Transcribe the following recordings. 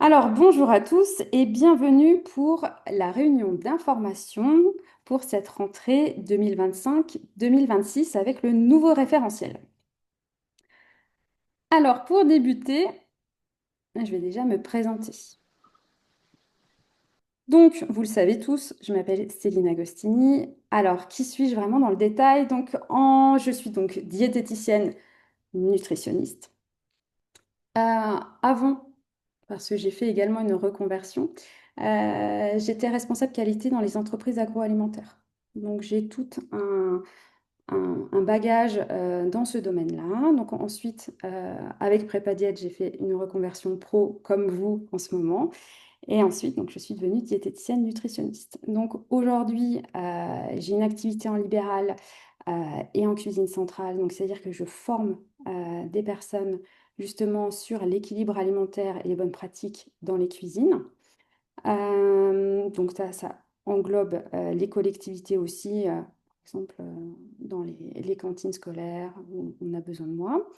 Alors, bonjour à tous et bienvenue pour la réunion d'information pour cette rentrée 2025-2026 avec le nouveau référentiel. Alors, pour débuter, je vais déjà me présenter. Donc, vous le savez tous, je m'appelle Céline Agostini. Alors, qui suis-je vraiment dans le détail? Je suis donc diététicienne nutritionniste. Avant, parce que j'ai fait également une reconversion, j'étais responsable qualité dans les entreprises agroalimentaires. Donc j'ai tout un bagage dans ce domaine-là. Donc ensuite, avec Prépa Diète, j'ai fait une reconversion pro comme vous en ce moment. Et ensuite, donc, je suis devenue diététicienne nutritionniste. Donc aujourd'hui, j'ai une activité en libéral et en cuisine centrale. Donc c'est-à-dire que je forme des personnes justement sur l'équilibre alimentaire et les bonnes pratiques dans les cuisines. Donc ça englobe les collectivités aussi, par exemple dans les cantines scolaires où on a besoin de moi.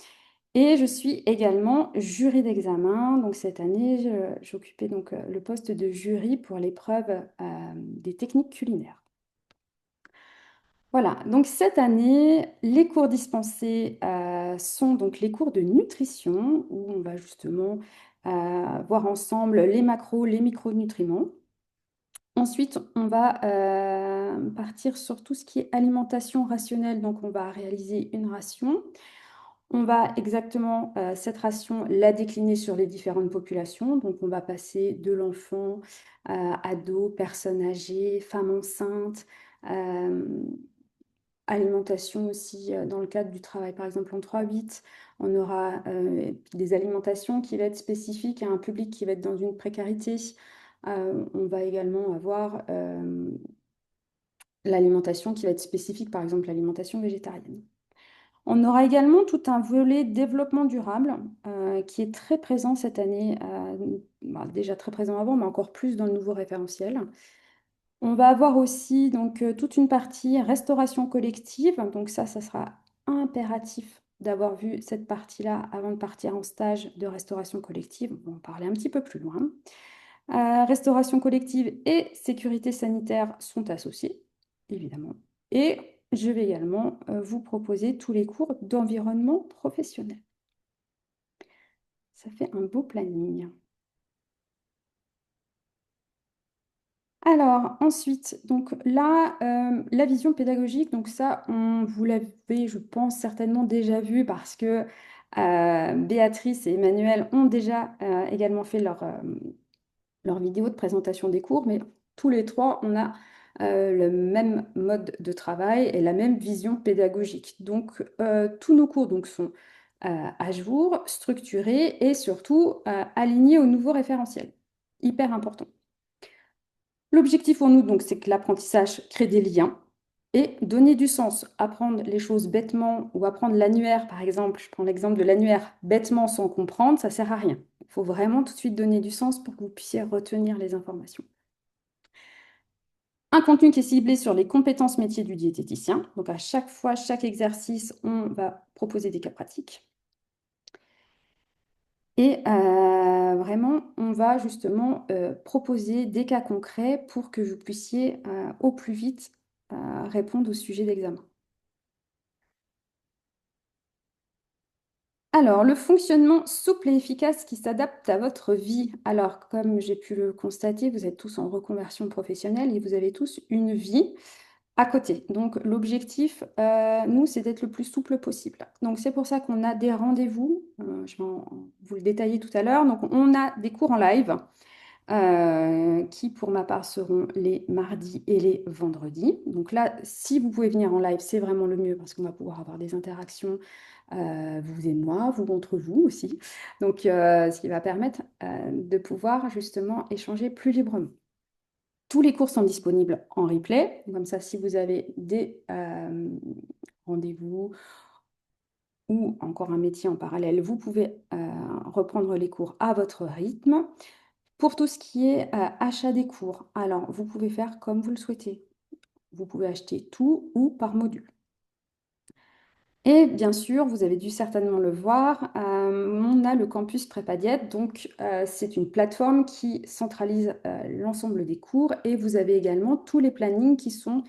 Et je suis également jury d'examen. Donc cette année, j'occupais donc le poste de jury pour l'épreuve des techniques culinaires. Voilà, donc cette année, les cours dispensés sont donc les cours de nutrition où on va justement voir ensemble les macros, les micronutriments. Ensuite, on va partir sur tout ce qui est alimentation rationnelle. Donc, on va réaliser une ration. On va exactement cette ration la décliner sur les différentes populations. Donc, on va passer de l'enfant, ado, personnes âgées, femmes enceintes, euh, alimentation aussi dans le cadre du travail, par exemple en 3-8. On aura des alimentations qui vont être spécifiques à un public qui va être dans une précarité. On va également avoir l'alimentation qui va être spécifique, par exemple l'alimentation végétarienne. On aura également tout un volet développement durable qui est très présent cette année, déjà très présent avant, mais encore plus dans le nouveau référentiel. On va avoir aussi donc toute une partie restauration collective. Donc ça sera impératif d'avoir vu cette partie-là avant de partir en stage de restauration collective. On va en parler un petit peu plus loin. Restauration collective et sécurité sanitaire sont associés, évidemment. Et je vais également vous proposer tous les cours d'environnement professionnel. Ça fait un beau planning. Alors, ensuite, donc là, la vision pédagogique, donc ça, vous l'avez, je pense, certainement déjà vu parce que Béatrice et Emmanuel ont déjà également fait leur vidéo de présentation des cours, mais tous les trois, on a le même mode de travail et la même vision pédagogique. Donc, tous nos cours donc, sont à jour, structurés et surtout alignés au nouveau référentiel. Hyper important. L'objectif pour nous, donc, c'est que l'apprentissage crée des liens et donner du sens. Apprendre les choses bêtement ou apprendre l'annuaire, par exemple, je prends l'exemple de l'annuaire bêtement sans comprendre, ça sert à rien. Il faut vraiment tout de suite donner du sens pour que vous puissiez retenir les informations. Un contenu qui est ciblé sur les compétences métiers du diététicien. Donc à chaque fois, chaque exercice, on va proposer des cas pratiques. Et vraiment, on va justement proposer des cas concrets pour que vous puissiez au plus vite répondre au sujet d'examen. Alors, le fonctionnement souple et efficace qui s'adapte à votre vie. Alors, comme j'ai pu le constater, vous êtes tous en reconversion professionnelle et vous avez tous une vie à côté. Donc, l'objectif, nous, c'est d'être le plus souple possible. Donc, c'est pour ça qu'on a des rendez-vous. Je vais vous le détailler tout à l'heure. Donc, on a des cours en live qui, pour ma part, seront les mardis et les vendredis. Donc là, si vous pouvez venir en live, c'est vraiment le mieux parce qu'on va pouvoir avoir des interactions, vous et moi, vous entre vous aussi. Donc, ce qui va permettre de pouvoir justement échanger plus librement. Tous les cours sont disponibles en replay. Comme ça, si vous avez des rendez-vous ou encore un métier en parallèle, vous pouvez reprendre les cours à votre rythme. Pour tout ce qui est achat des cours, alors vous pouvez faire comme vous le souhaitez. Vous pouvez acheter tout ou par module. Et bien sûr, vous avez dû certainement le voir, on a le campus Prépa-Diète, donc c'est une plateforme qui centralise l'ensemble des cours et vous avez également tous les plannings qui sont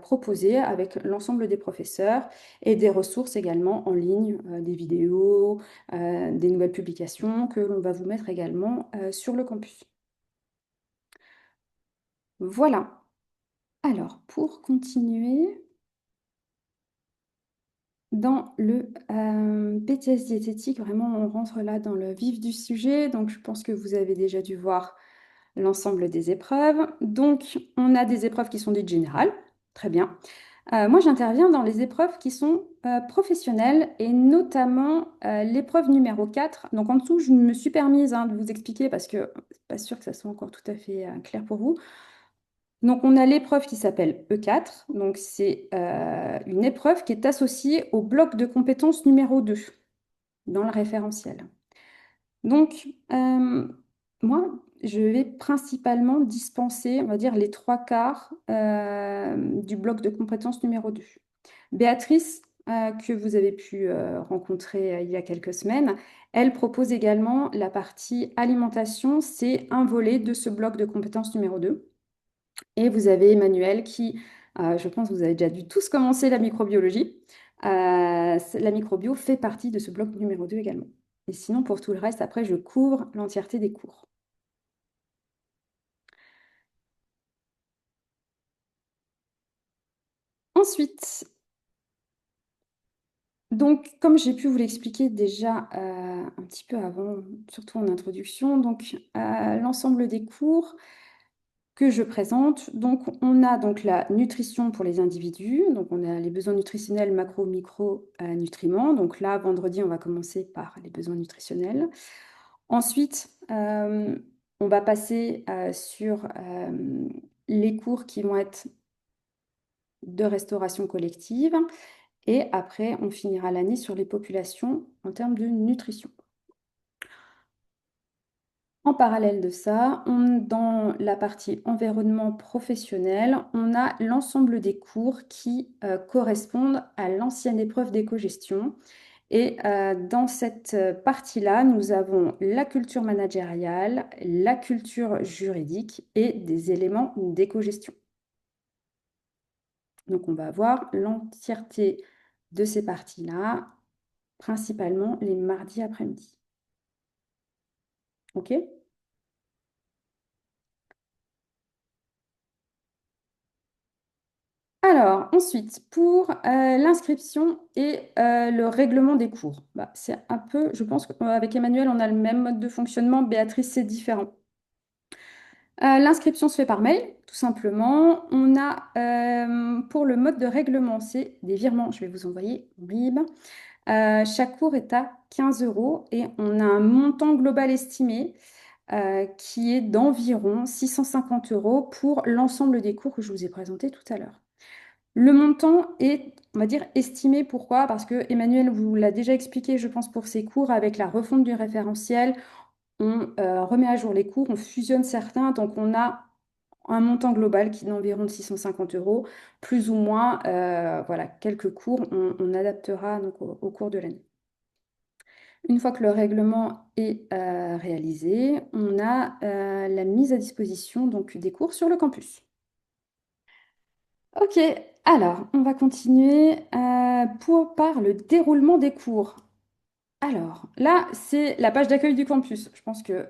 proposés avec l'ensemble des professeurs et des ressources également en ligne, des vidéos, des nouvelles publications que l'on va vous mettre également sur le campus. Voilà. Alors, pour continuer, dans le BTS diététique, vraiment, on rentre là dans le vif du sujet. Donc, je pense que vous avez déjà dû voir l'ensemble des épreuves. Donc, on a des épreuves qui sont dites générales. Très bien. Moi, j'interviens dans les épreuves qui sont professionnelles et notamment l'épreuve numéro 4. Donc, en dessous, je me suis permise de vous expliquer parce que c'est pas sûr que ça soit encore tout à fait clair pour vous. Donc, on a l'épreuve qui s'appelle E4. Donc, c'est une épreuve qui est associée au bloc de compétences numéro 2 dans le référentiel. Donc, moi, je vais principalement dispenser, on va dire, les trois quarts du bloc de compétences numéro 2. Béatrice, que vous avez pu rencontrer il y a quelques semaines, elle propose également la partie alimentation. C'est un volet de ce bloc de compétences numéro 2. Et vous avez Emmanuel qui, je pense que vous avez déjà dû tous commencer la microbiologie. La microbio fait partie de ce bloc numéro 2 également. Et sinon, pour tout le reste, après, je couvre l'entièreté des cours. Ensuite, donc, comme j'ai pu vous l'expliquer déjà un petit peu avant, surtout en introduction, donc l'ensemble des cours que je présente. Donc, on a donc la nutrition pour les individus. Donc, on a les besoins nutritionnels, macro, micro, nutriments. Donc là, vendredi, on va commencer par les besoins nutritionnels. Ensuite, on va passer sur les cours qui vont être de restauration collective. Et après, on finira l'année sur les populations en termes de nutrition. En parallèle de ça, dans la partie environnement professionnel, on a l'ensemble des cours qui correspondent à l'ancienne épreuve d'éco-gestion. Et dans cette partie-là, nous avons la culture managériale, la culture juridique et des éléments d'éco-gestion. Donc, on va avoir l'entièreté de ces parties-là, principalement les mardis après-midi. OK? Alors, ensuite, pour l'inscription et le règlement des cours, c'est un peu, je pense qu'avec Emmanuel, on a le même mode de fonctionnement. Béatrice, c'est différent. L'inscription se fait par mail, tout simplement. On a, pour le mode de règlement, c'est des virements. Je vais vous envoyer RIB. Chaque cours est à 15 € et on a un montant global estimé qui est d'environ 650 € pour l'ensemble des cours que je vous ai présentés tout à l'heure. Le montant est, on va dire, estimé. Pourquoi? Parce que Emmanuel vous l'a déjà expliqué, je pense, pour ses cours, avec la refonte du référentiel, on remet à jour les cours, on fusionne certains, donc on a un montant global qui est d'environ 650 €, plus ou moins, voilà, quelques cours, on adaptera donc, au cours de l'année. Une fois que le règlement est réalisé, on a la mise à disposition donc, des cours sur le campus. Ok, alors on va continuer par le déroulement des cours. Alors là, c'est la page d'accueil du campus. Je pense que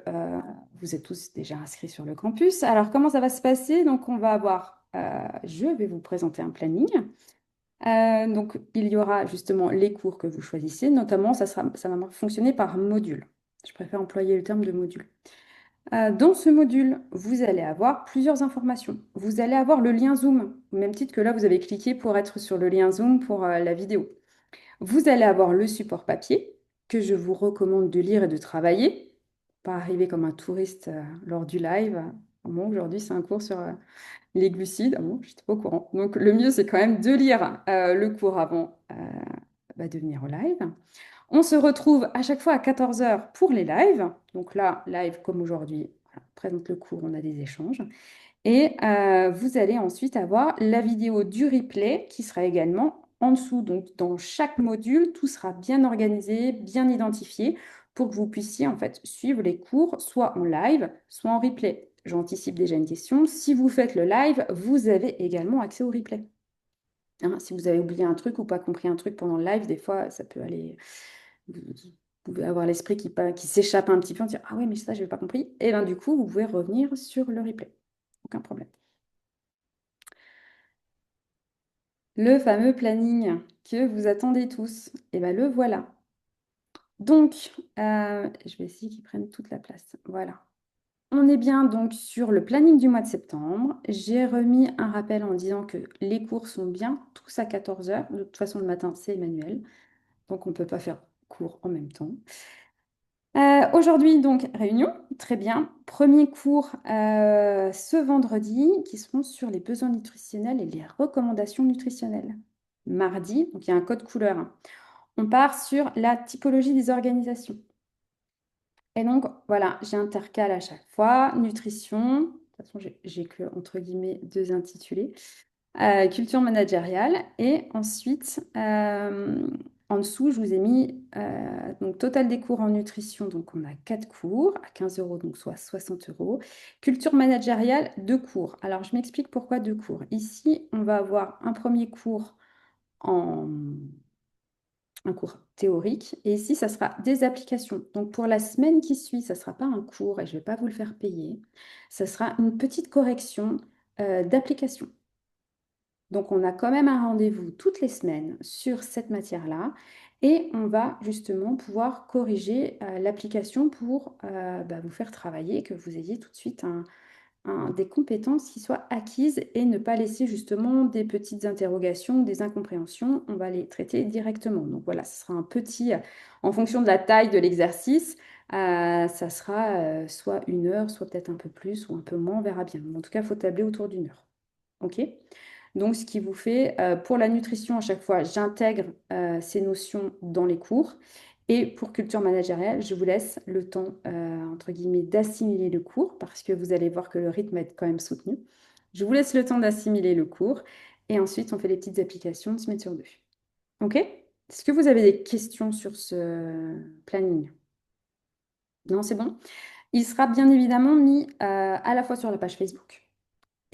vous êtes tous déjà inscrits sur le campus. Alors comment ça va se passer? Donc on va avoir, je vais vous présenter un planning. Donc il y aura justement les cours que vous choisissez, notamment ça va fonctionner par module. Je préfère employer le terme de module. Dans ce module, vous allez avoir plusieurs informations. Vous allez avoir le lien Zoom, au même titre que là, vous avez cliqué pour être sur le lien Zoom pour la vidéo. Vous allez avoir le support papier que je vous recommande de lire et de travailler. Pas arriver comme un touriste lors du live. Bon, aujourd'hui, c'est un cours sur les glucides. Ah bon, je n'étais pas au courant. Donc, le mieux, c'est quand même de lire le cours avant de venir au live. On se retrouve à chaque fois à 14 h pour les lives. Donc là, live comme aujourd'hui, voilà, on présente le cours, on a des échanges. Et vous allez ensuite avoir la vidéo du replay qui sera également en dessous, donc dans chaque module, tout sera bien organisé, bien identifié pour que vous puissiez en fait suivre les cours soit en live, soit en replay. J'anticipe déjà une question. Si vous faites le live, vous avez également accès au replay. Hein, si vous avez oublié un truc ou pas compris un truc pendant le live, des fois, ça peut aller. Vous pouvez avoir l'esprit qui s'échappe un petit peu en disant ah oui, mais ça, je n'avais pas compris. Et bien, du coup, vous pouvez revenir sur le replay. Aucun problème. Le fameux planning que vous attendez tous, et bien le voilà. Donc, je vais essayer qu'ils prennent toute la place. Voilà. On est bien donc sur le planning du mois de septembre. J'ai remis un rappel en disant que les cours sont bien tous à 14 heures. De toute façon, le matin, c'est manuel. Donc, on ne peut pas faire cours en même temps. Aujourd'hui, donc, réunion. Très bien. Premier cours ce vendredi qui seront sur les besoins nutritionnels et les recommandations nutritionnelles. Mardi, donc il y a un code couleur, hein. On part sur la typologie des organisations. Et donc, voilà, j'intercale à chaque fois. Nutrition, de toute façon, j'ai que, entre guillemets, deux intitulés. Culture managériale. Et ensuite, en dessous, je vous ai mis donc total des cours en nutrition. Donc, on a 4 cours à 15 euros, donc soit 60 euros. Culture managériale, 2 cours. Alors, je m'explique pourquoi 2 cours. Ici, on va avoir un premier cours en un cours théorique. Et ici, ça sera des applications. Donc, pour la semaine qui suit, ça ne sera pas un cours et je ne vais pas vous le faire payer. Ça sera une petite correction d'application. Donc, on a quand même un rendez-vous toutes les semaines sur cette matière-là et on va justement pouvoir corriger l'application pour vous faire travailler, que vous ayez tout de suite des compétences qui soient acquises et ne pas laisser justement des petites interrogations, des incompréhensions. On va les traiter directement. Donc voilà, ce sera un petit, en fonction de la taille de l'exercice, ça sera soit 1 heure, soit peut-être un peu plus ou un peu moins, on verra bien. Mais en tout cas, il faut tabler autour d'1 heure. OK? Donc, ce qui vous fait, pour la nutrition, à chaque fois, j'intègre ces notions dans les cours. Et pour culture managériale, je vous laisse le temps, entre guillemets, d'assimiler le cours, parce que vous allez voir que le rythme est quand même soutenu. Je vous laisse le temps d'assimiler le cours. Et ensuite, on fait les petites applications de semaine sur 2. OK? Est-ce que vous avez des questions sur ce planning? Non, c'est bon? Il sera bien évidemment mis à la fois sur la page Facebook.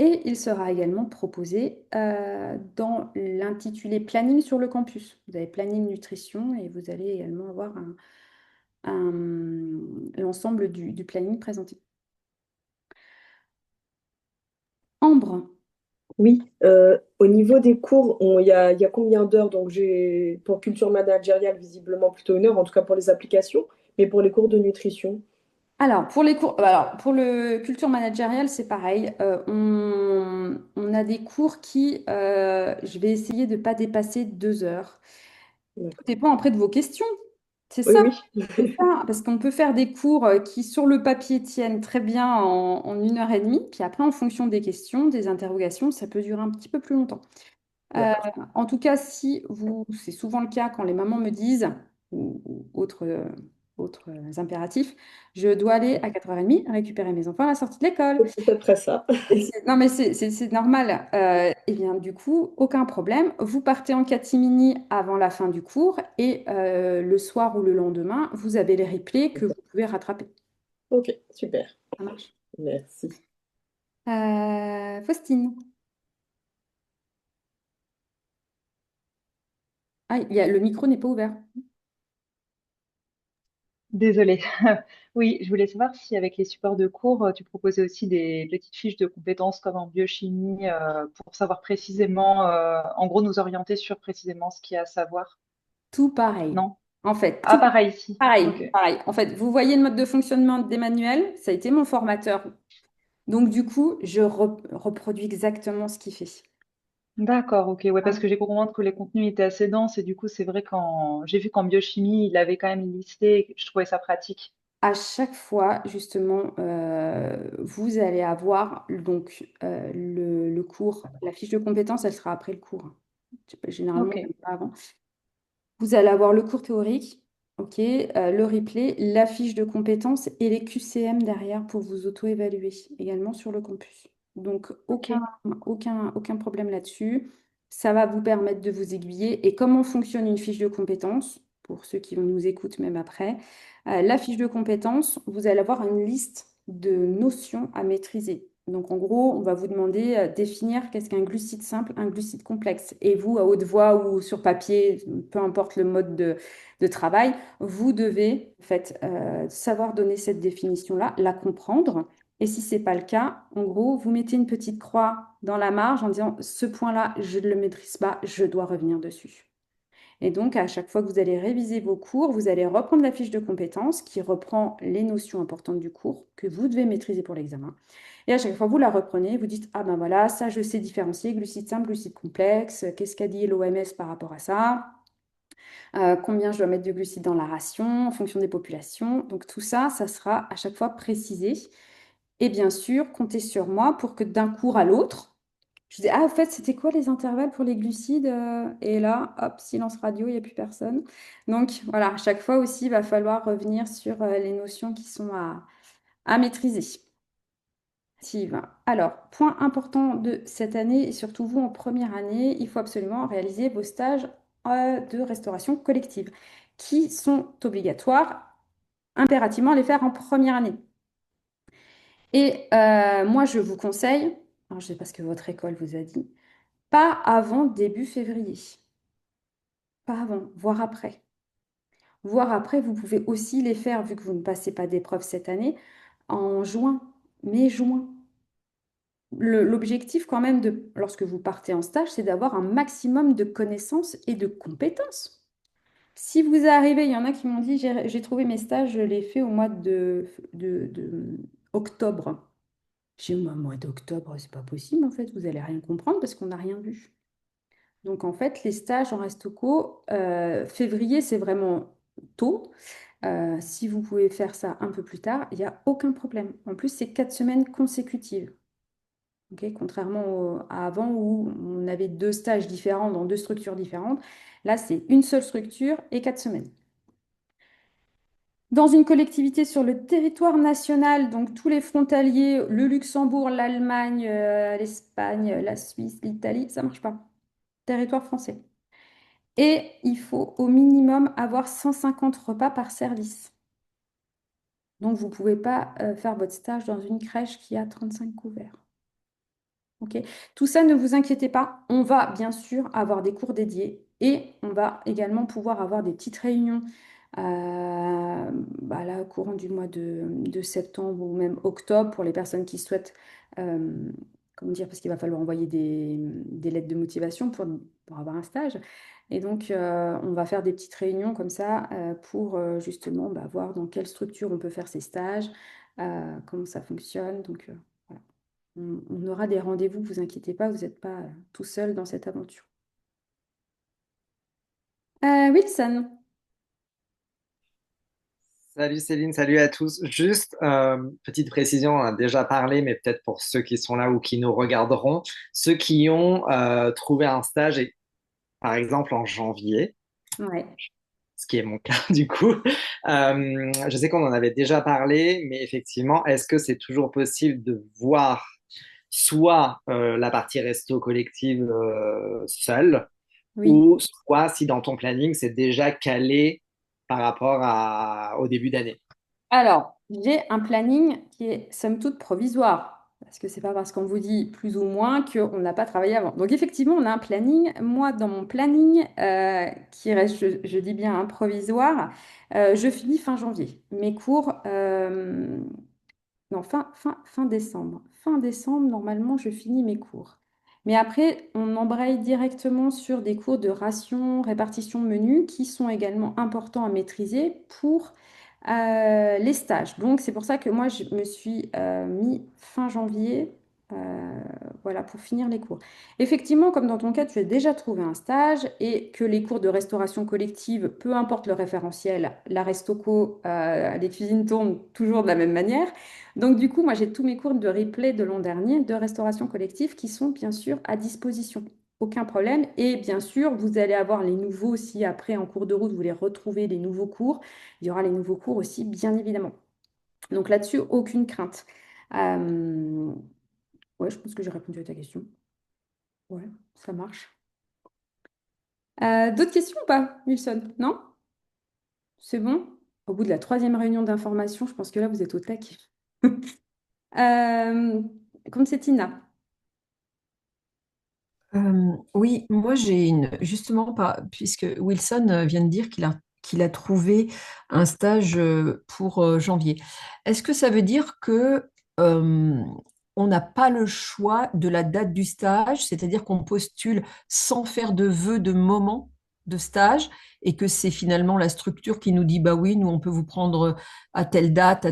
Et il sera également proposé dans l'intitulé Planning sur le campus. Vous avez Planning Nutrition et vous allez également avoir l'ensemble du planning présenté. Ambre. Oui, au niveau des cours, il y a combien d'heures? Donc, j'ai pour culture managériale, visiblement plutôt 1 heure, en tout cas pour les applications, mais pour les cours de nutrition. Alors, pour les cours, alors, pour le culture managériale, c'est pareil. On a des cours qui, je vais essayer de ne pas dépasser 2 heures. Tout D'accord. dépend après de vos questions. C'est Oui, ça. oui. C'est ça, parce qu'on peut faire des cours qui, sur le papier, tiennent très bien en 1 heure et demie, puis après, en fonction des questions, des interrogations, ça peut durer un petit peu plus longtemps. Euh, D'accord. En tout cas, si vous, c'est souvent le cas quand les mamans me disent, ou autres impératifs, je dois aller à 4h30 récupérer mes enfants à la sortie de l'école. C'est à peu près ça. Non, mais c'est normal. Eh bien, du coup, aucun problème. Vous partez en catimini avant la fin du cours et le soir ou le lendemain, vous avez les replays que vous pouvez rattraper. Ok, super. Ça marche. Merci. Faustine. Ah, le micro n'est pas ouvert. Désolée. Oui, je voulais savoir si avec les supports de cours, tu proposais aussi des petites fiches de compétences comme en biochimie pour savoir précisément, en gros, nous orienter sur précisément ce qu'il y a à savoir. Tout pareil. Non? En fait, Ah, tout pareil ici. pareil, Ok. pareil. En fait, vous voyez le mode de fonctionnement d'Emmanuel, ça a été mon formateur. Donc, du coup, je reproduis exactement ce qu'il fait. D'accord, ok. Ouais, parce que j'ai cru comprendre que les contenus étaient assez denses et du coup, c'est vrai quand j'ai vu qu'en biochimie, il avait quand même listé, et je trouvais ça pratique. À chaque fois, justement, vous allez avoir donc le cours, la fiche de compétences, elle sera après le cours, hein. Généralement, Ok, même pas avant. Vous allez avoir le cours théorique, ok, le replay, la fiche de compétences et les QCM derrière pour vous auto-évaluer également sur le campus. Donc, ok. aucun problème là-dessus. Ça va vous permettre de vous aiguiller. Et comment fonctionne une fiche de compétences, pour ceux qui nous écoutent même après, la fiche de compétences, vous allez avoir une liste de notions à maîtriser. Donc, en gros, on va vous demander définir qu'est-ce qu'un glucide simple, un glucide complexe. Et vous, à haute voix ou sur papier, peu importe le mode de travail, vous devez en fait, savoir donner cette définition-là, la comprendre. Et si ce n'est pas le cas, en gros, vous mettez une petite croix dans la marge en disant ce point-là, je ne le maîtrise pas, je dois revenir dessus. Et donc, à chaque fois que vous allez réviser vos cours, vous allez reprendre la fiche de compétences qui reprend les notions importantes du cours que vous devez maîtriser pour l'examen. Et à chaque fois, vous la reprenez, vous dites, ah ben voilà, ça, je sais différencier, glucides simples, glucides complexes, qu'est-ce qu'a dit l'OMS par rapport à ça, combien je dois mettre de glucides dans la ration en fonction des populations. Donc tout ça, ça sera à chaque fois précisé. Et bien sûr, comptez sur moi pour que d'un cours à l'autre, je dis, ah, au fait, c'était quoi les intervalles pour les glucides? Et là, hop, silence radio, il n'y a plus personne. Donc voilà, à chaque fois aussi, il va falloir revenir sur les notions qui sont à maîtriser. Alors, point important de cette année, et surtout vous en première année, il faut absolument réaliser vos stages de restauration collective, qui sont obligatoires, impérativement, à les faire en première année. Et moi, je vous conseille, alors je ne sais pas ce que votre école vous a dit, pas avant début février. Pas avant, voire après. Voire après, vous pouvez aussi les faire, vu que vous ne passez pas d'épreuve cette année, en juin, mai-juin. L'objectif quand même lorsque vous partez en stage, c'est d'avoir un maximum de connaissances et de compétences. Si vous arrivez, il y en a qui m'ont dit, j'ai trouvé mes stages, je les fais au mois de octobre. J'ai dit, mois d'octobre, c'est pas possible en fait, vous allez rien comprendre parce qu'on n'a rien vu. Donc en fait, les stages en Restoco, février, c'est vraiment tôt. Si vous pouvez faire ça un peu plus tard, il n'y a aucun problème. En plus, c'est 4 semaines consécutives. Ok, contrairement à avant où on avait 2 stages différents dans 2 structures différentes. Là, c'est une seule structure et 4 semaines. Dans une collectivité sur le territoire national, donc tous les frontaliers, le Luxembourg, l'Allemagne, l'Espagne, la Suisse, l'Italie, ça ne marche pas. Territoire français. Et il faut au minimum avoir 150 repas par service. Donc, vous ne pouvez pas faire votre stage dans une crèche qui a 35 couverts. Ok. Tout ça, ne vous inquiétez pas, on va bien sûr avoir des cours dédiés et on va également pouvoir avoir des petites réunions là, au courant du mois de septembre ou même octobre pour les personnes qui souhaitent, comment dire, parce qu'il va falloir envoyer des lettres de motivation pour avoir un stage. Et donc, on va faire des petites réunions comme ça pour justement voir dans quelle structure on peut faire ces stages, comment ça fonctionne. Donc, voilà. On aura des rendez-vous, vous inquiétez pas, vous n'êtes pas tout seul dans cette aventure. Wilson, Salut Céline, salut à tous. Juste petite précision, on a déjà parlé, mais peut-être pour ceux qui sont là ou qui nous regarderont, ceux qui ont trouvé un stage, par exemple en janvier, ouais. ce qui est mon cas du coup, je sais qu'on en avait déjà parlé, mais effectivement, est-ce que c'est toujours possible de voir soit la partie resto collective seule, Oui. ou soit si dans ton planning c'est déjà calé par rapport au début d'année? Alors, j'ai un planning qui est somme toute provisoire. Parce que c'est pas parce qu'on vous dit plus ou moins qu'on n'a pas travaillé avant. Donc effectivement, on a un planning. Moi, dans mon planning, qui reste, je dis bien, provisoire, je finis fin janvier. Mes cours, non, fin décembre. Fin décembre, normalement, je finis mes cours. Mais après, on embraye directement sur des cours de ration, répartition de menus qui sont également importants à maîtriser pour les stages. Donc, c'est pour ça que moi, je me suis mis fin janvier, voilà, pour finir les cours. Effectivement, comme dans ton cas, tu as déjà trouvé un stage et que les cours de restauration collective, peu importe le référentiel, la Restoco, les cuisines tournent toujours de la même manière. Donc, du coup, moi, j'ai tous mes cours de replay de l'an dernier de restauration collective qui sont bien sûr à disposition. Aucun problème. Et bien sûr, vous allez avoir les nouveaux aussi après en cours de route, vous les retrouvez, les nouveaux cours. Il y aura les nouveaux cours aussi, bien évidemment. Donc là-dessus, aucune crainte. Ouais, je pense que j'ai répondu à ta question. Ouais, ça marche. D'autres questions ou pas, Wilson? Non? C'est bon? Au bout de la troisième réunion d'information, je pense que là, vous êtes au taquet. Euh, Concetina. Oui, moi j'ai justement pas, puisque Wilson vient de dire qu'il a trouvé un stage pour janvier. Est-ce que ça veut dire que euh, on n'a pas le choix de la date du stage, c'est-à-dire qu'on postule sans faire de vœux de moment de stage et que c'est finalement la structure qui nous dit bah oui, nous on peut vous prendre à telle date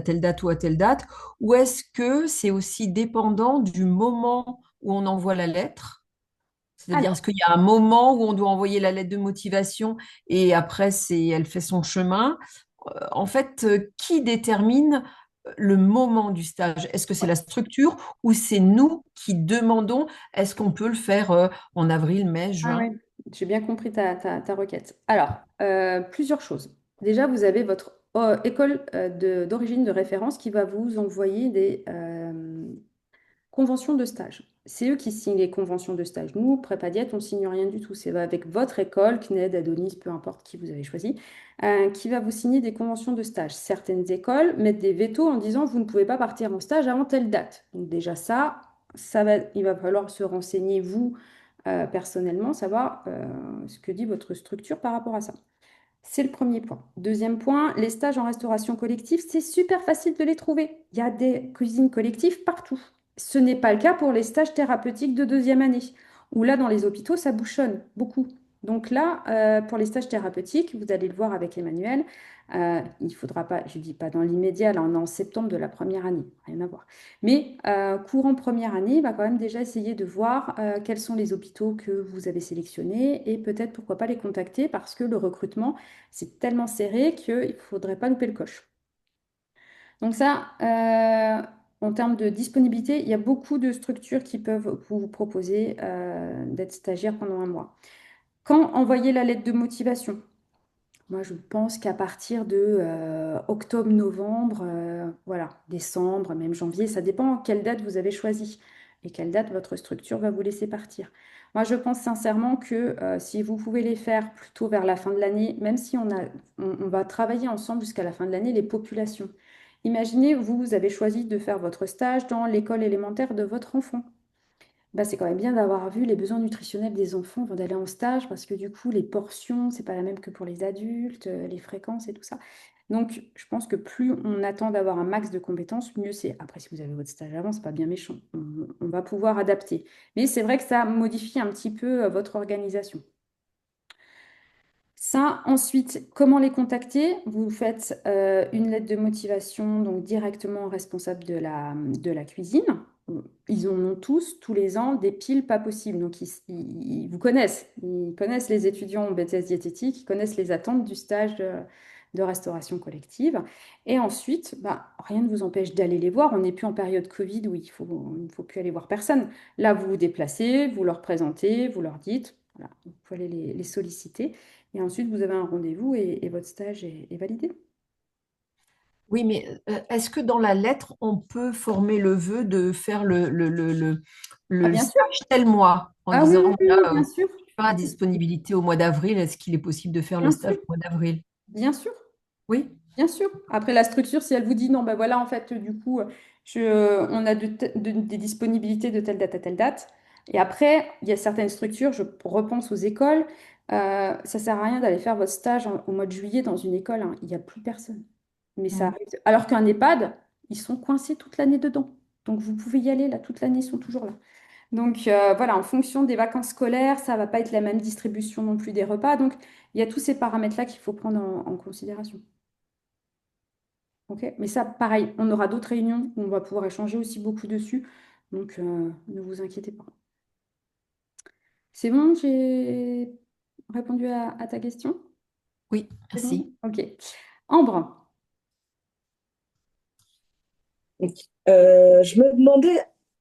ou à telle date, ou est-ce que c'est aussi dépendant du moment où on envoie la lettre? C'est-à-dire, est-ce Alors, qu'il y a un moment où on doit envoyer la lettre de motivation et après, elle fait son chemin? En fait, qui détermine le moment du stage? Est-ce que c'est ouais. la structure ou c'est nous qui demandons, est-ce qu'on peut le faire en avril, mai, Ah juin? ouais, j'ai bien compris ta requête. Alors, plusieurs choses. Déjà, vous avez votre école d'origine de référence qui va vous envoyer des conventions de stage. C'est eux qui signent les conventions de stage. Nous, prépa diète, on ne signe rien du tout. C'est avec votre école, CNED, Adonis, peu importe qui vous avez choisi, qui va vous signer des conventions de stage. Certaines écoles mettent des vétos en disant vous ne pouvez pas partir en stage avant telle date. Donc déjà il va falloir se renseigner, vous, personnellement, savoir ce que dit votre structure par rapport à ça. C'est le premier point. Deuxième point, les stages en restauration collective, c'est super facile de les trouver. Il y a des cuisines collectives partout. Ce n'est pas le cas pour les stages thérapeutiques de deuxième année, où là, dans les hôpitaux, ça bouchonne beaucoup. Donc là, pour les stages thérapeutiques, vous allez le voir avec Emmanuel, il faudra pas, je ne dis pas dans l'immédiat, là on est en septembre de la première année, rien à voir. Mais courant première année, il va quand même déjà essayer de voir quels sont les hôpitaux que vous avez sélectionnés et peut-être pourquoi pas les contacter parce que le recrutement, c'est tellement serré qu'il ne faudrait pas louper le coche. Donc ça, en termes de disponibilité, il y a beaucoup de structures qui peuvent vous proposer d'être stagiaire pendant un mois. Quand envoyer la lettre de motivation? Moi, je pense qu'à partir de octobre, novembre, voilà, décembre, même janvier, ça dépend quelle date vous avez choisi et quelle date votre structure va vous laisser partir. Moi, je pense sincèrement que si vous pouvez les faire plutôt vers la fin de l'année, même si on va travailler ensemble jusqu'à la fin de l'année, les populations. Imaginez, vous avez choisi de faire votre stage dans l'école élémentaire de votre enfant. Bah, c'est quand même bien d'avoir vu les besoins nutritionnels des enfants avant d'aller en stage parce que du coup, les portions, c'est pas la même que pour les adultes, les fréquences et tout ça. Donc, je pense que plus on attend d'avoir un max de compétences, mieux c'est. Après, si vous avez votre stage avant, c'est pas bien méchant. On va pouvoir adapter. Mais c'est vrai que ça modifie un petit peu votre organisation. Ça, ensuite, comment les contacter? Vous faites une lettre de motivation donc directement au responsable de la cuisine. Ils en ont tous les ans, des piles pas possibles. Donc, ils vous connaissent. Ils connaissent les étudiants en BTS diététique, ils connaissent les attentes du stage de restauration collective. Et ensuite, bah, rien ne vous empêche d'aller les voir. On n'est plus en période Covid où il ne faut plus aller voir personne. Là, vous vous déplacez, vous leur présentez, vous leur dites, voilà, vous pouvez aller les solliciter. Et ensuite, vous avez un rendez-vous et votre stage est validé. Oui, mais est-ce que dans la lettre, on peut former le vœu de faire Ah, le bien sûr. stage tel mois en Ah oui, disant, oui, oui, oui, voilà, bien sûr. je suis pas à disponibilité au mois d'avril, est-ce qu'il est possible de faire le Bien stage sûr. au mois d'avril? Bien sûr. Oui. Bien sûr. Après, la structure, si elle vous dit non, ben voilà, en fait, du coup, on a des disponibilités de telle date à telle date. Et après, il y a certaines structures, je repense aux écoles, ça sert à rien d'aller faire votre stage au mois de juillet dans une école, hein. Il n'y a plus personne. Mais ça Mm. arrive. Alors qu'un EHPAD, ils sont coincés toute l'année dedans. Donc, vous pouvez y aller, là, toute l'année, ils sont toujours là. Donc, voilà, en fonction des vacances scolaires, ça va pas être la même distribution non plus des repas. Donc, il y a tous ces paramètres-là qu'il faut prendre en considération. Ok, mais ça, pareil, on aura d'autres réunions où on va pouvoir échanger aussi beaucoup dessus. Donc, ne vous inquiétez pas. C'est bon, j'ai répondu à ta question? Oui, C'est bon? merci. Ok. Ambre. Je me demandais,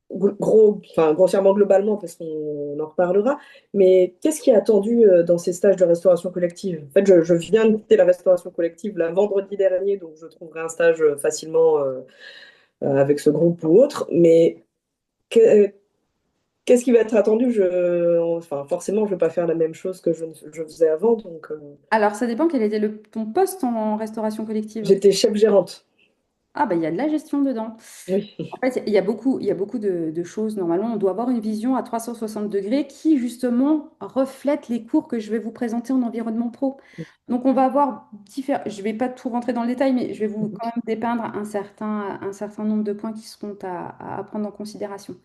enfin, grossièrement globalement, parce qu'on en reparlera, mais qu'est-ce qui est attendu dans ces stages de restauration collective? En fait, je viens de quitter la restauration collective là, vendredi dernier, donc je trouverai un stage facilement avec ce groupe ou autre, mais que- qu'est-ce qui va être attendu? Enfin, forcément, je ne vais pas faire la même chose que je faisais avant. Donc, Alors, ça dépend quel était ton poste en restauration collective. j'étais chef gérante. Ah, bah, il y a de la gestion dedans. Oui. En fait, il y a beaucoup de choses. Normalement, on doit avoir une vision à 360 degrés qui, justement, reflète les cours que je vais vous présenter en environnement pro. Donc, on va avoir différents. Je ne vais pas tout rentrer dans le détail, mais je vais vous quand même dépeindre un certain nombre de points qui seront à prendre en considération.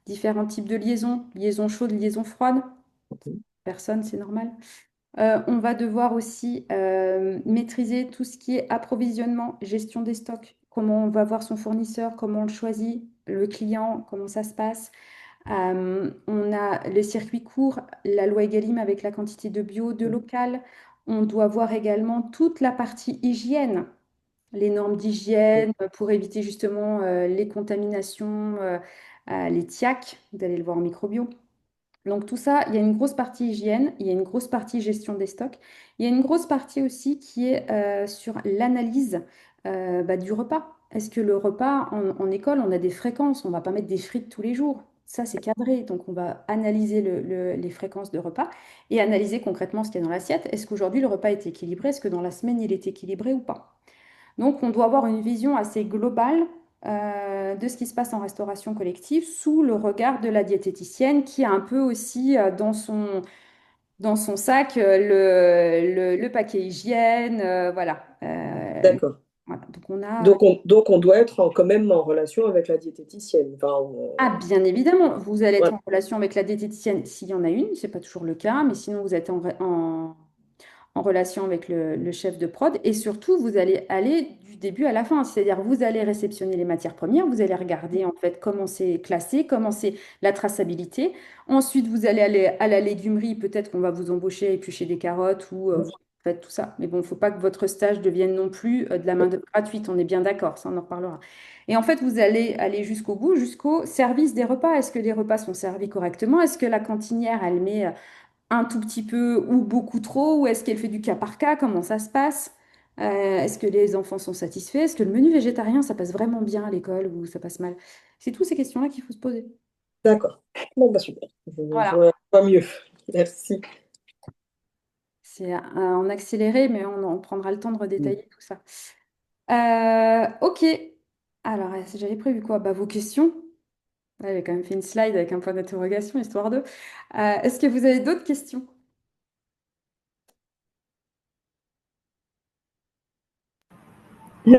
Différents types de liaisons, liaison chaude, liaison froide. Personne, c'est normal. On va devoir aussi maîtriser tout ce qui est approvisionnement, gestion des stocks, comment on va voir son fournisseur, comment on le choisit, le client, comment ça se passe. On a les circuits courts, la loi Egalim avec la quantité de bio, de local. On doit voir également toute la partie hygiène, les normes d'hygiène pour éviter justement les contaminations, les TIAC, vous allez le voir en microbio. Donc tout ça, il y a une grosse partie hygiène, il y a une grosse partie gestion des stocks, il y a une grosse partie aussi qui est sur l'analyse du repas. Est-ce que le repas en école, on a des fréquences, on ne va pas mettre des frites tous les jours. Ça, c'est cadré. Donc on va analyser les fréquences de repas et analyser concrètement ce qu'il y a dans l'assiette. Est-ce qu'aujourd'hui le repas est équilibré? Est-ce que dans la semaine, il est équilibré ou pas? Donc, on doit avoir une vision assez globale de ce qui se passe en restauration collective sous le regard de la diététicienne qui a un peu aussi dans son sac le paquet hygiène. Voilà. D'accord. Voilà. Donc, on a. Donc on doit être quand même en relation avec la diététicienne. Enfin, Ah, bien évidemment, vous allez être ouais. en relation avec la diététicienne s'il y en a une, c'est pas toujours le cas, mais sinon vous êtes en relation avec le chef de prod et surtout vous allez aller du début à la fin, c'est-à-dire vous allez réceptionner les matières premières, vous allez regarder en fait comment c'est classé, comment c'est la traçabilité. Ensuite vous allez aller à la légumerie, peut-être qu'on va vous embaucher à éplucher des carottes ou vous faites tout ça. Mais bon, il ne faut pas que votre stage devienne non plus de la main-d'œuvre gratuite, on est bien d'accord, ça on en reparlera. Et en fait, vous allez aller jusqu'au bout, jusqu'au service des repas. Est-ce que les repas sont servis correctement? Est-ce que la cantinière, elle met un tout petit peu ou beaucoup trop? Ou est-ce qu'elle fait du cas par cas? Comment ça se passe? Est-ce que les enfants sont satisfaits? Est-ce que le menu végétarien, ça passe vraiment bien à l'école ou ça passe mal? C'est toutes ces questions-là qu'il faut se poser. D'accord. Bon, bah super. Je Voilà. vois mieux. Merci. C'est en accéléré, mais on prendra le temps de Mm. redétailler tout ça. Ok. Alors, j'avais prévu quoi? Bah, vos questions. J'avais quand même fait une slide avec un point d'interrogation, histoire de. Est-ce que vous avez d'autres questions?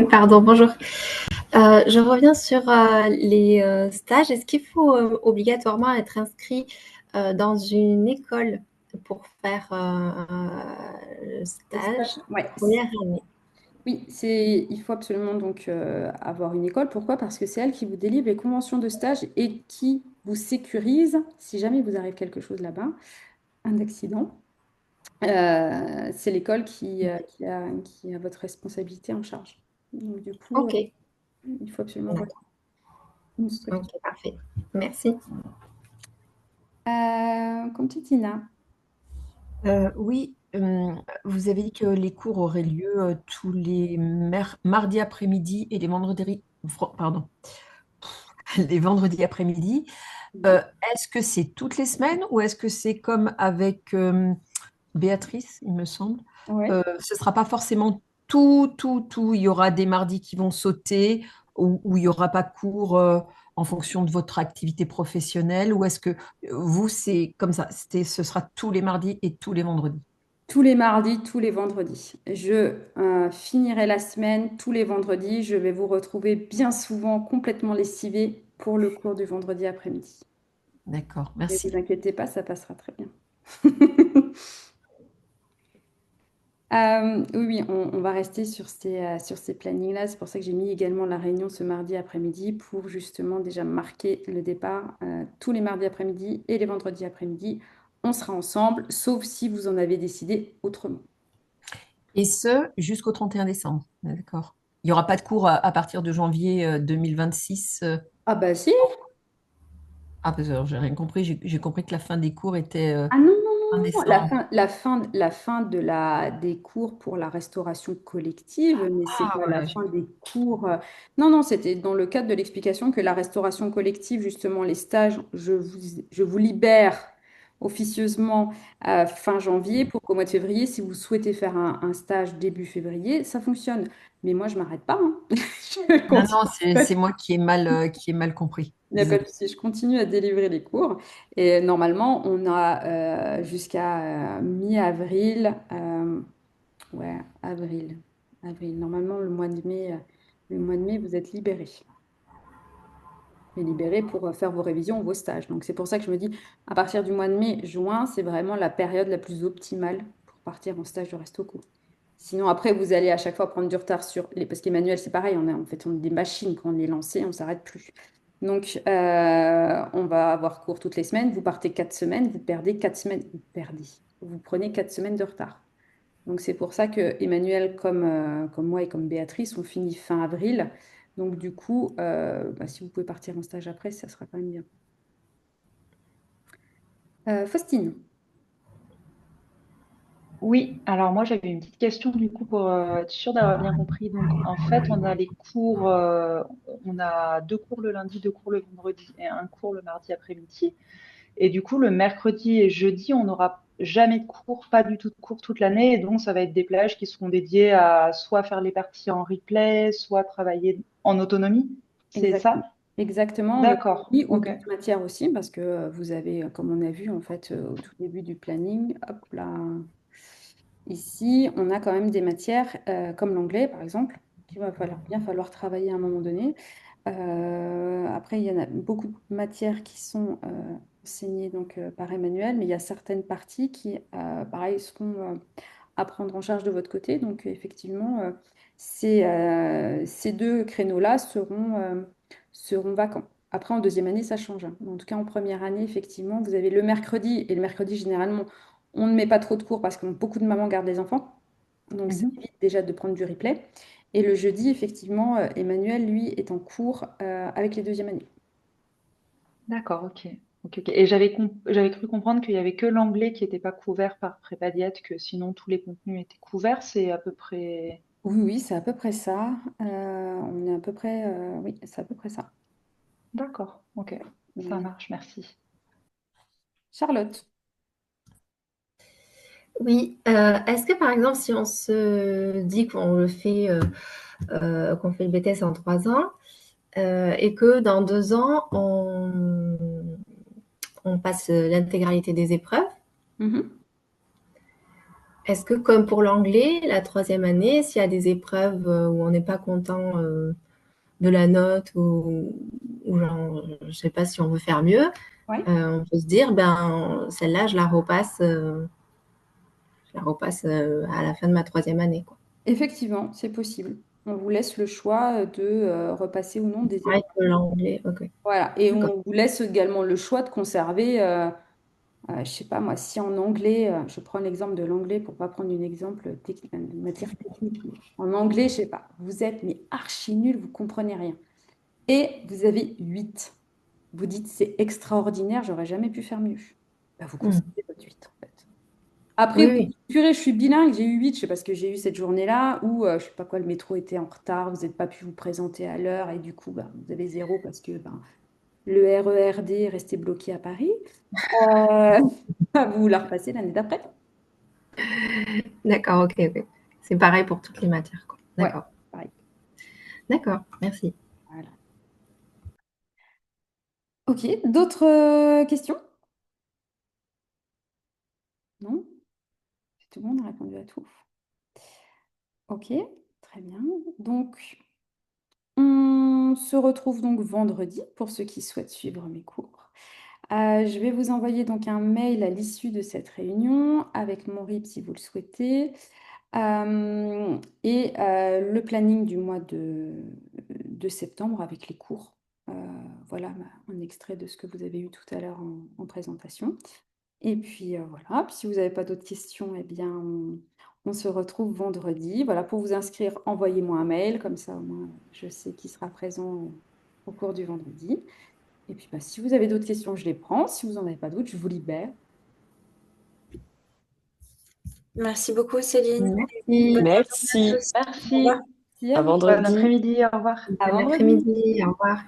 Pardon, bonjour. Je reviens sur les stages. Est-ce qu'il faut obligatoirement être inscrit dans une école pour faire le Les stages. stage Ouais. première année? Oui, il faut absolument donc avoir une école. Pourquoi? Parce que c'est elle qui vous délivre les conventions de stage et qui vous sécurise si jamais vous arrive quelque chose là-bas, un accident. C'est l'école qui a votre responsabilité en charge. Donc, du coup, Ok, il faut absolument avoir une ok, structure. parfait. Merci. Comme Titina. Oui, vous avez dit que les cours auraient lieu tous les mardis après-midi et les vendredis, pardon, les vendredis après-midi. Euh, Est-ce que c'est toutes les semaines ou est-ce que c'est comme avec Béatrice, il me semble? Ce ne sera pas forcément tout. Il y aura des mardis qui vont sauter ou il n'y aura pas cours en fonction de votre activité professionnelle ou est-ce que vous, c'est comme ça, ce sera tous les mardis et tous les vendredis? Tous les mardis, tous les vendredis. Je finirai la semaine tous les vendredis. Je vais vous retrouver bien souvent complètement lessivé pour le cours du vendredi après-midi. D'accord, Ne merci. vous inquiétez pas, ça passera très bien. Oui, oui, on va rester sur ces plannings-là. C'est pour ça que j'ai mis également la réunion ce mardi après-midi pour justement déjà marquer le départ. Tous les mardis après-midi et les vendredis après-midi, on sera ensemble, sauf si vous en avez décidé autrement. Et ce, jusqu'au 31 décembre. D'accord. Il n'y aura pas de cours à partir de janvier 2026. Ah bah si! Ah, parce que j'ai rien compris. J'ai compris que la fin des cours était. Ah non, non, fin décembre. la fin des cours pour la restauration collective, mais c'est Ah, pas la voilà. fin des cours. Non, non, c'était dans le cadre de l'explication que la restauration collective, justement, les stages, je vous libère officieusement fin janvier pour qu'au mois de février, si vous souhaitez faire un stage début février, ça fonctionne. Mais moi, je m'arrête pas, hein. Je Non, non, c'est continue. moi qui ai mal compris. Il n'y a pas de Désolée. souci, je continue à délivrer les cours. Et normalement, on a jusqu'à mi-avril. Ouais, avril. Avril. Normalement, le mois de mai, vous êtes libérés. Mais libérés pour faire vos révisions, vos stages. Donc c'est pour ça que je me dis, à partir du mois de mai, juin, c'est vraiment la période la plus optimale pour partir en stage de resto court. Sinon, après, vous allez à chaque fois prendre du retard sur les... Parce qu'Emmanuel, c'est pareil, on est des machines. Quand on est lancé, on ne s'arrête plus. Donc, on va avoir cours toutes les semaines. Vous partez 4 semaines, vous perdez 4 semaines. Vous perdez. Vous prenez 4 semaines de retard. Donc, c'est pour ça que Emmanuel, comme moi et comme Béatrice, on finit fin avril. Donc, du coup, si vous pouvez partir en stage après, ça sera quand même bien. Faustine. Oui, alors moi j'avais une petite question du coup pour être sûre d'avoir bien compris. Donc en fait, on a les cours, on a 2 cours le lundi, 2 cours le vendredi et un cours le mardi après-midi. Et du coup, le mercredi et jeudi, on n'aura jamais de cours, pas du tout de cours toute l'année. Et donc, ça va être des plages qui seront dédiées à soit faire les parties en replay, soit travailler en autonomie. C'est Exactement. ça? Exactement, en D'accord. autonomie ou Ok. d'autres matières aussi, parce que vous avez, comme on a vu en fait au tout début du planning, hop là, ici, on a quand même des matières comme l'anglais, par exemple, qu'il va bien falloir travailler à un moment donné. Après, il y en a beaucoup de matières qui sont enseignées donc, par Emmanuel, mais il y a certaines parties qui, pareil, seront à prendre en charge de votre côté. Donc, effectivement, ces deux créneaux-là seront vacants. Après, en deuxième année, ça change, hein. En tout cas, en première année, effectivement, vous avez le mercredi, et le mercredi, généralement, on ne met pas trop de cours parce que beaucoup de mamans gardent les enfants. Donc, ça Mhm. évite déjà de prendre du replay. Et le jeudi, effectivement, Emmanuel, lui, est en cours avec les deuxièmes années. D'accord, ok. Ok, ok. Et j'avais cru comprendre qu'il y avait que l'anglais qui n'était pas couvert par Prépa Diète, que sinon tous les contenus étaient couverts. C'est à peu près. Oui, oui, c'est à peu près ça. On est à peu près, oui, c'est à peu près ça. D'accord, ok. Ça Mais- marche, merci. Charlotte. Oui, est-ce que par exemple, si on se dit qu'on fait le BTS en 3 ans et que dans 2 ans, on passe l'intégralité des épreuves, Mhm. est-ce que comme pour l'anglais, la troisième année, s'il y a des épreuves où on n'est pas content de la note ou genre, je ne sais pas si on veut faire mieux, Ouais. on peut se dire, ben, celle-là, je la repasse à la fin de ma troisième année, quoi. Effectivement, c'est possible. On vous laisse le choix de repasser ou non des Pareil épreuves. que l'anglais, ok. Voilà. Et D'accord. on vous laisse également le choix de conserver, je sais pas moi, si en anglais, je prends l'exemple de l'anglais pour pas prendre un exemple une matière technique. Mais en anglais, je sais pas, vous êtes mais archi nul, vous comprenez rien. Et vous avez 8. Vous dites c'est extraordinaire, j'aurais jamais pu faire mieux. Bah, vous Hmm. conservez votre 8 en fait. Après, Oui, vous oui. dites, purée, je suis bilingue, j'ai eu 8, je sais pas ce que j'ai eu cette journée-là, ou je sais pas quoi, le métro était en retard, vous n'avez pas pu vous présenter à l'heure, et du coup, bah, vous avez 0 parce que le RERD est resté bloqué à Paris. Euh, vous la repassez l'année d'après. D'accord, ok, ok. C'est pareil pour toutes les matières, quoi. Ouais, D'accord. pareil. D'accord, merci. Voilà. Ok, d'autres questions? Non? Tout le monde a répondu à tout. Ok, très bien. Donc, on se retrouve donc vendredi pour ceux qui souhaitent suivre mes cours. Je vais vous envoyer donc un mail à l'issue de cette réunion avec mon RIB si vous le souhaitez et le planning du mois de septembre avec les cours. Euh, voilà un extrait de ce que vous avez eu tout à l'heure en présentation. Et puis voilà, puis si vous n'avez pas d'autres questions, eh bien on se retrouve vendredi. Voilà, pour vous inscrire, envoyez-moi un mail, comme ça au moins je sais qui sera présent au cours du vendredi. Et puis si vous avez d'autres questions, je les prends. Si vous n'en avez pas d'autres, je vous libère. Merci beaucoup, Céline. Merci. Bonne Merci. journée à tous. Au Merci. revoir. Merci à À vous. Bon vendredi. après-midi. Au revoir. À Bon vendredi. après-midi. Au revoir.